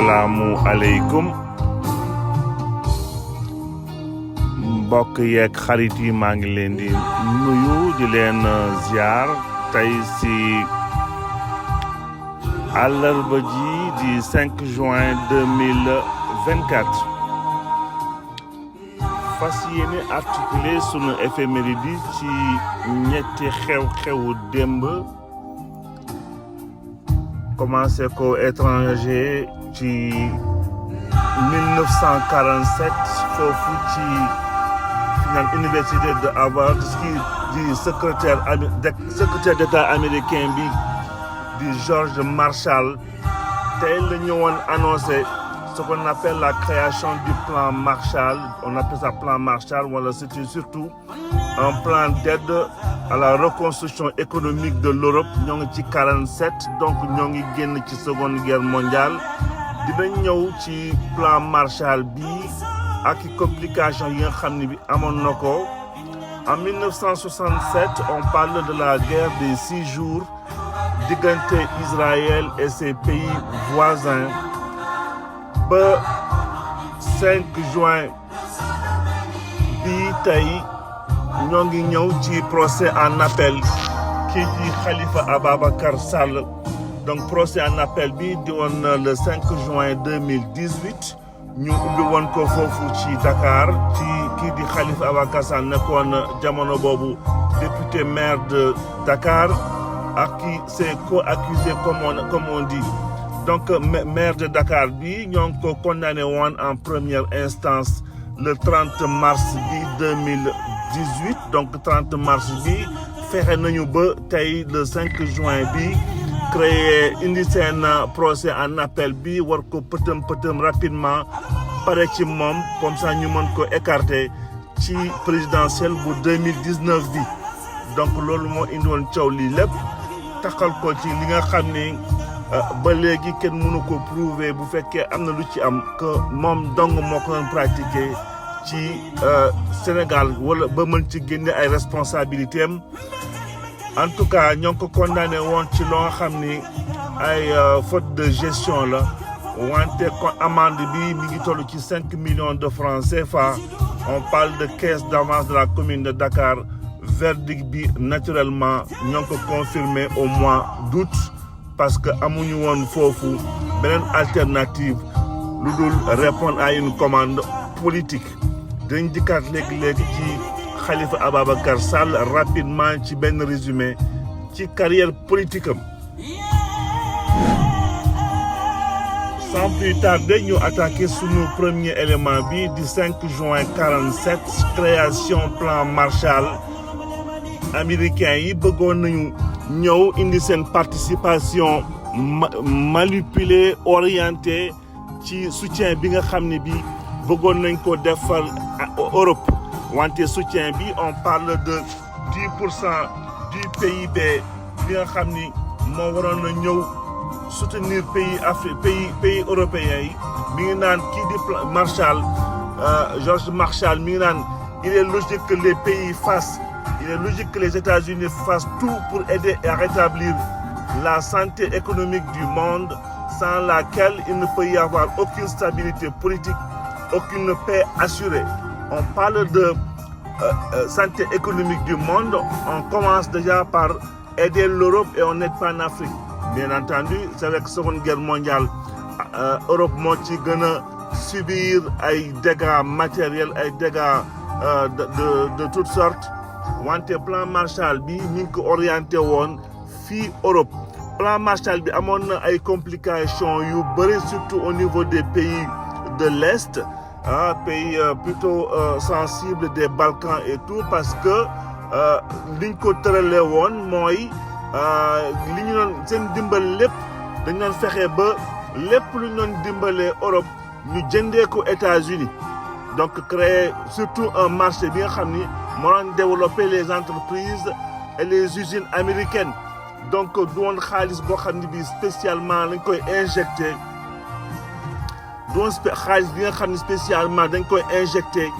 asalaamu aleykum mbokk yeeg xarit yi maa ngi leen di nuyu di leen ziar tey si àllarba ji di 5 juin 2024 fas yéene articulé sunu éphéméride ci ñetti xew-xewu démb commencé ko étranger ci 1947 foofu ci naan université de Harvard di secrétaire d'État américain bi di George Marshall tey la ñëwoon annoncé ce qu'on appelle la création du plan Marshall. On appelle ça plan Marshall. Voilà, c'était surtout un plan d'aide à la reconstruction économique de l'Europe. Nous sommes en 47, donc nous sommes en Seconde Guerre mondiale. Nous sommes en plan Marshall bi avec complications yi nga xamni bi amon nako. En 1967, on parle de la guerre des 6 jours diggante Israël et ses pays voisins. Ba 5 juin bi tey ñoo ngi ñëw ci procès en appel kii di Khalifa Ababacar Sall donc procès en appel bi di woon le 5 juin 2018 ñu ubbi woon ko foofu ci Dakar ci kii di Khalifa Ababacar Sall nekkoon jamono boobu député maire de Dakar ak qui s'est co-accusé comme on dit. Donc, maire de Dakar bi ñoo ngi ko condamné woon en première instance le 30 mars bi 2018 donc 30 mars bi fexe nañu ba tey le 5 juin bi créé indi seen procès en appel bi war ko pëtëm rapidement pare ci moom comme ça ñu mën ko écarter ci présidentielle bu 2019 bi donc loolu moo indi woon coow lii lépp taxal ko ci li nga xam ni ba léegi kenn mënu ko prouver bu fekkee am na lu ci am que moom dong moo ko doon pratiquer ci Sénégal wala ba mën ci génne ay responsabilités am en tout cas ñoo ngi ko condamné woon ci loo nga xam ni ay faute de gestion la wante amende bi mi ngi toll ci 5 millions de francs CFA. On parle de caisse d'avance de la commune de Dakar. Verdict bi naturellement ñoo ngi ko confirmé au mois d'août. Parce que amuñu woon foofu beneen alternative lu dul répondre à une commande politique dañ dikkaat léegi ci Khalifa Ababacar Sall rapidement ci benn résumé ci carrière politique am. Sans plus tarder ñu attaqué sunu premier élément bi du 5 juin 47 création plan Marshall américain yi bëggoon nañu ñëw indi seen participation manipulée orientée ci soutien bi nga xam ne bi bëggoon nañ ko defal Europe wante soutien bi on parle de 10% du PIB bi nga xam ni moo waroon na ñëw soutenir pays européens yi mi ngi naan kii di Marshall George Marshall mi ngi naan il est logique que les pays fassent. Il est logique que les États-Unis fassent tout pour aider à rétablir la santé économique du monde, sans laquelle il ne peut y avoir aucune stabilité politique, aucune paix assurée. On parle de santé économique du monde, on commence déjà par aider l'Europe et on n'aide pas l'Afrique. Bien entendu, c'est avec la Seconde Guerre mondiale, l'Europe moo ci gën a subir ay dégâts matériels, ay dégâts de toutes sortes. Wante plan Marshall bi mi ngi ko orienté woon fii Europe plan Marshall bi amoon na ay complications yu bëri surtout au niveau des pays de l'Est pays plutôt sensibles des Balkans et tout parce que liñ ko tëralee woon mooy li ñu doon seen dimbal lépp dañ doon fexe ba lépp lu ñu doon dimbalee Europe ñu jëndee ko États-Unis donc créer surtout un marché bi nga xam ni moo doon développer les entreprises et les usines américaines donc du woon xaalis boo xam ne bi spécialement lañ koy injecté du woon xaalis bi nga xam ne spécialement dañ koy injecté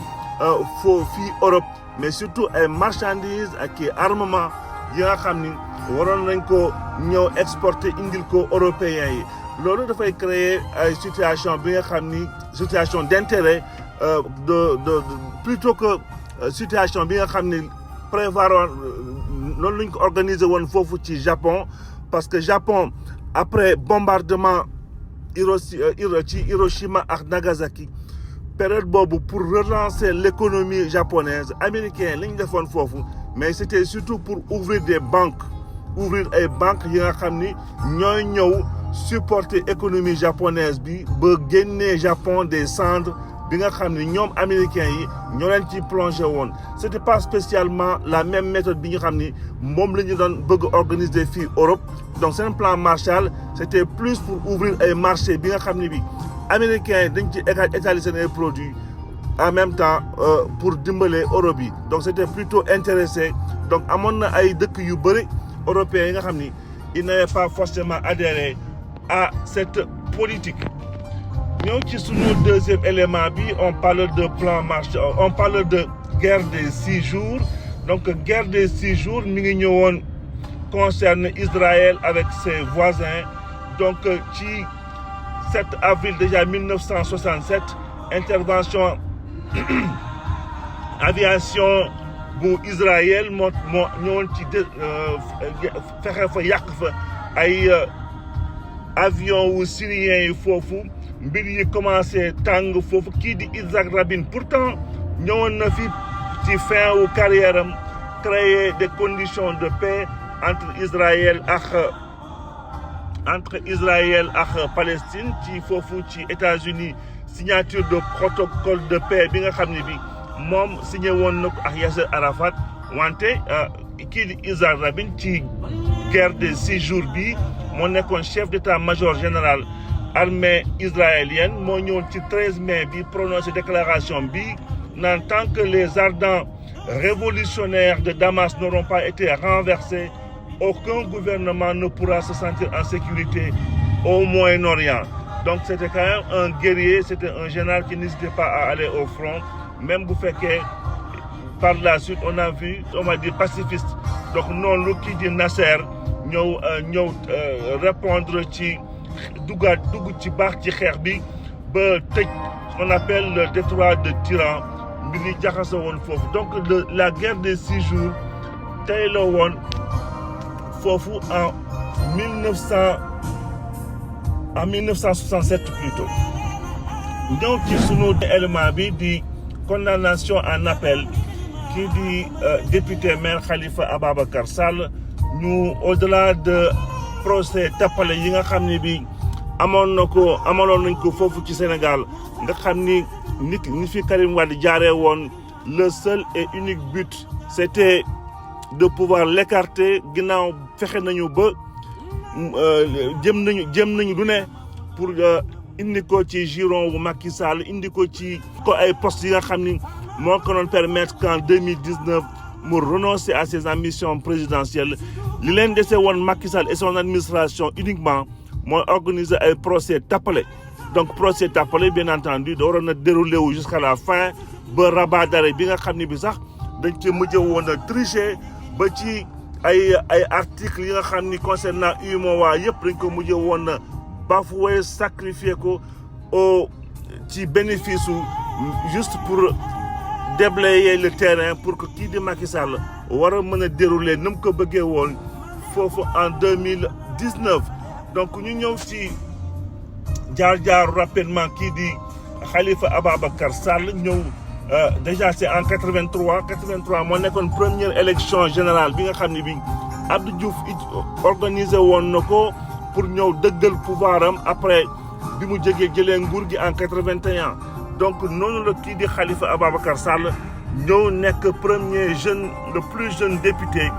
fii Europe mais surtout ay marchandises ak i armement yi nga xam ni waroon nañ ko ñëw exporter indil ko européens yi loolu dafay créer ay situation bi nga xam ni situation d'intérêt plutôt que situation bi nga xam ni prévoir loolu la ñu ko organiser woon foofu ci Japon parce que Japon après bombardement ci Hiroshima ak Nagasaki période boobu pour relancer l'économie japonaise américain la ñu defoon foofu mais c'était surtout pour ouvrir des banques ouvrir ay banques yi nga xam ni ñooy ñëw supporter économie japonaise bi ba génnee Japon des cendres bi nga xam ni ñoom américains yi ñoo leen ci plongé woon c'était pas spécialement la même méthode bi nga xam ni moom la ñu doon bëgg organiser fii Europe donc seen plan Marshall c'était plus pour ouvrir ay marché bi nga xam ni bi américains yi dañ ci étaler seen ay produits en même temps pour dimbale Europe yi donc c'était plutôt intéressé donc amoon na ay dëkk yu bëri européens yi nga xam ni ils n'avaient pas forcément adhéré à cette politique. ñëw ci sunu deuxième élément bi on parle de plan Marshall on parle de guerre des 6 jours donc guerre des 6 jours mi ngi ñëwoon concerne Israël avec ses voisins donc ci 7 avril déjà 1967 intervention aviation bu Israël moo ñëwoon ci fexe fa yàq fa ay avion wu syrien yi foofu mbir yi commencé tàng foofu kii di Isaac Rabin pourtant ñëwoon na fi ci fin wu carrière am créer des conditions de paix entre Israël ak Palestine ci foofu ci États-Unis signature de protocole de paix bi nga xam ne bi moom signé woon na ko ak Yasser Arafat wante kii di Isaac Rabin ci guerre des 6 jours bi moo nekkoon chef d'état-major général armée israélienne moo ñëwoon ci 13 mai bi prononcé déclaration bi naan tant que les ardents révolutionnaires de Damas n'auront pas été renversés aucun gouvernement ne pourra se sentir en sécurité au Moyen-Orient. Donc c'était quand même un guerrier, c'était un général qui n'hésitait pas à aller au front, même bu fekkee par la suite on a dit pacifiste. Donc noonu kii di Nasser ñëw répondre ci dugg ci baax ci xeex bi ba tëj on appelle le détroit de Tiran mbir yi jaxasoo woon foofu donc la guerre des 6 jours tey la woon foofu en 1967 plutôt ñëw ci sunu élément bi di condamnation en appel kii di député maire Khalifa Ababacar Sall ñu au-delà de procès tappale yi nga xam ne bi amaloon nañ ko foofu ci Sénégal nga xam ni ni fi Karim Wade jaaree woon le seul et unique but c'était de pouvoir l'écarter ginnaaw fexe nañu ba jëm nañu lu ne pour indi ko ci giron wu Macky Sall indi ko ci ko ay postes yi nga xam ni moo ko doon permettre qu'en 2019 mu renoncer à ses ambitions présidentielles li leen dese woon Macky Sall et son administration uniquement mooy organiser ay procès tappale donc procès tappale bien entendu da waroon a dérouler wu jusqu'à la fin ba rabat d'arrêt bi nga xam ni bi sax dañ ci mujj woon a tricher ba ci ay articles yi nga xam ni concernant UEMOA yëpp dañ ko mujj woon a bafoué sacrifier ko ci bénéfice juste pour déblayer le terrain pour que kii di Macky Sall war a mën a dérouler ni mu ko bëggee woon foofu en 2019 donc ñu ñëw ci jaar rapidement kii di Khalifa Ababacar Sall ñëw déjà c'est en 83 moo nekkoon première élection générale bi nga xam ne bi Abdou Diouf organisé woon na ko pour ñëw dëggal pouvoir am après bi mu jëlee nguur gi en 81 donc noonu la kii di Khalifa Ababacar Sall ñëw nekk premier jeune le plus jeune député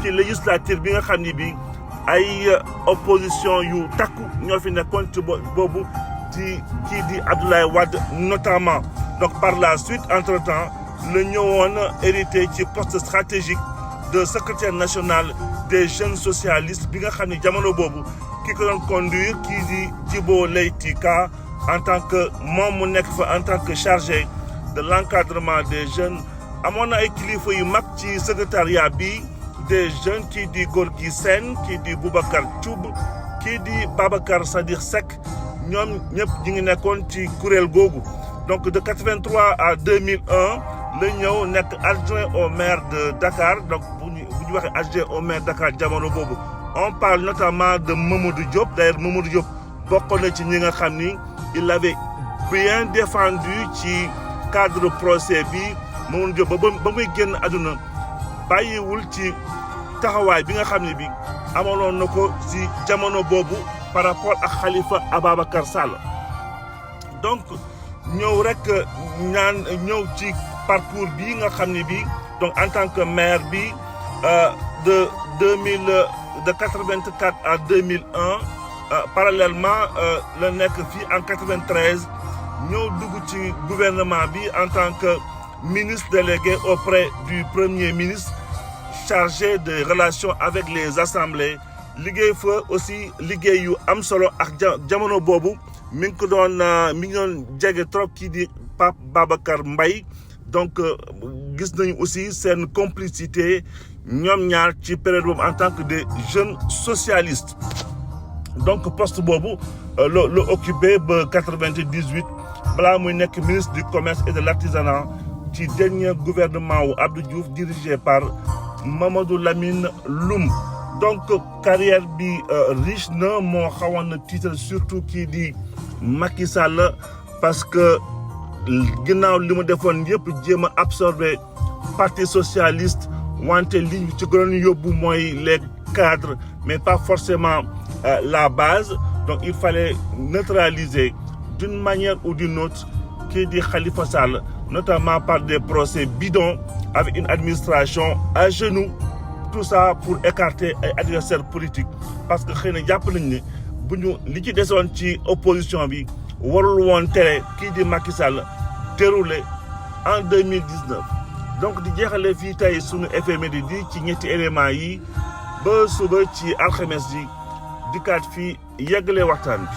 ci législature bi nga xam ne bi ay opposition yu takku ñoo fi nekkoon ci boobu ci kii di Abdoulaye Wade notamment donc par la suite entre-temps la ñëwoon hérité ci poste stratégique de secrétaire national des jeunes socialistes bi nga xam ne jamono boobu ki ko doon conduire kii di Djibo Leyti Ka en tant que moom mu nekk fa en tant que chargé de l'encadrement des jeunes amoon na ay kilifa yu mag ci secrétariat bi des jeunes kii di Gorgui Sène kii di Boubacar Thioub kii di Babacar Sadikh Seck ñoom ñëpp ñi ngi nekkoon ci kuréel googu donc de 83 à 2001 la ñëw nekk adjoint au maire de Dakar donc bu ñu waxee adjoint au maire de Dakar jamono boobu on parle notamment de Mamadou Diop d'ailleurs Mamadou Diop bokkoon na ci ñi nga xam ni il avait bien défendu ci cadre procès bi Mamadou Diop ba muy génn àdduna bàyyiwul ci taxawaay bi nga xam ne bi amaloon na ko ci jamono boobu par rapport ak Khalifa Ababacar Sall donc ñëw rek ñëw ci parcours bi nga xam ne bi donc en tant que maire bi de 84 à 2001 parallèlement la nekk fii en 93 ñëw dugg ci gouvernement bi en tant que ministre délégué auprès du premier ministre chargé des relations avec les assemblées liggéey fa aussi liggéey yu am solo ak jamono boobu mi ngi ko doon jege trop kii di Pape Babacar Mbaye donc gis nañu aussi seen complicité ñoom ñaar ci période boobu en tant que des jeunes socialistes donc poste boobu la occupé ba 98 balaa muy nekk ministre du commerce et de l'artisanat ci dernier gouvernement wu Abdou Diouf dirigé par Mamadou Lamine Loum donc carrière bi riche na moo xawoon na titre surtout kii di Macky Sall parce que ginnaaw li mu defoon yëpp jéem a absorbé parti socialiste wante li ci gënoon yóbbu mooy les cadres mais pas forcément la base donc il fallait neutraliser d'une manière ou d'une autre kii di Khalifa Sall notamment par des procès bidons avec une administration à genoux tout ça pour écarter ay adversaires politiques parce que xëy na jàpp nañ ne bu ñu li ci desoon ci opposition bi warul woon tere kii di Macky Sall déroulé en 2019 donc di jeexale fii tey sunu FMD di ci ñetti éléments yi ba suba ci alxames ji dikkaat fii yeggale waxtaan bi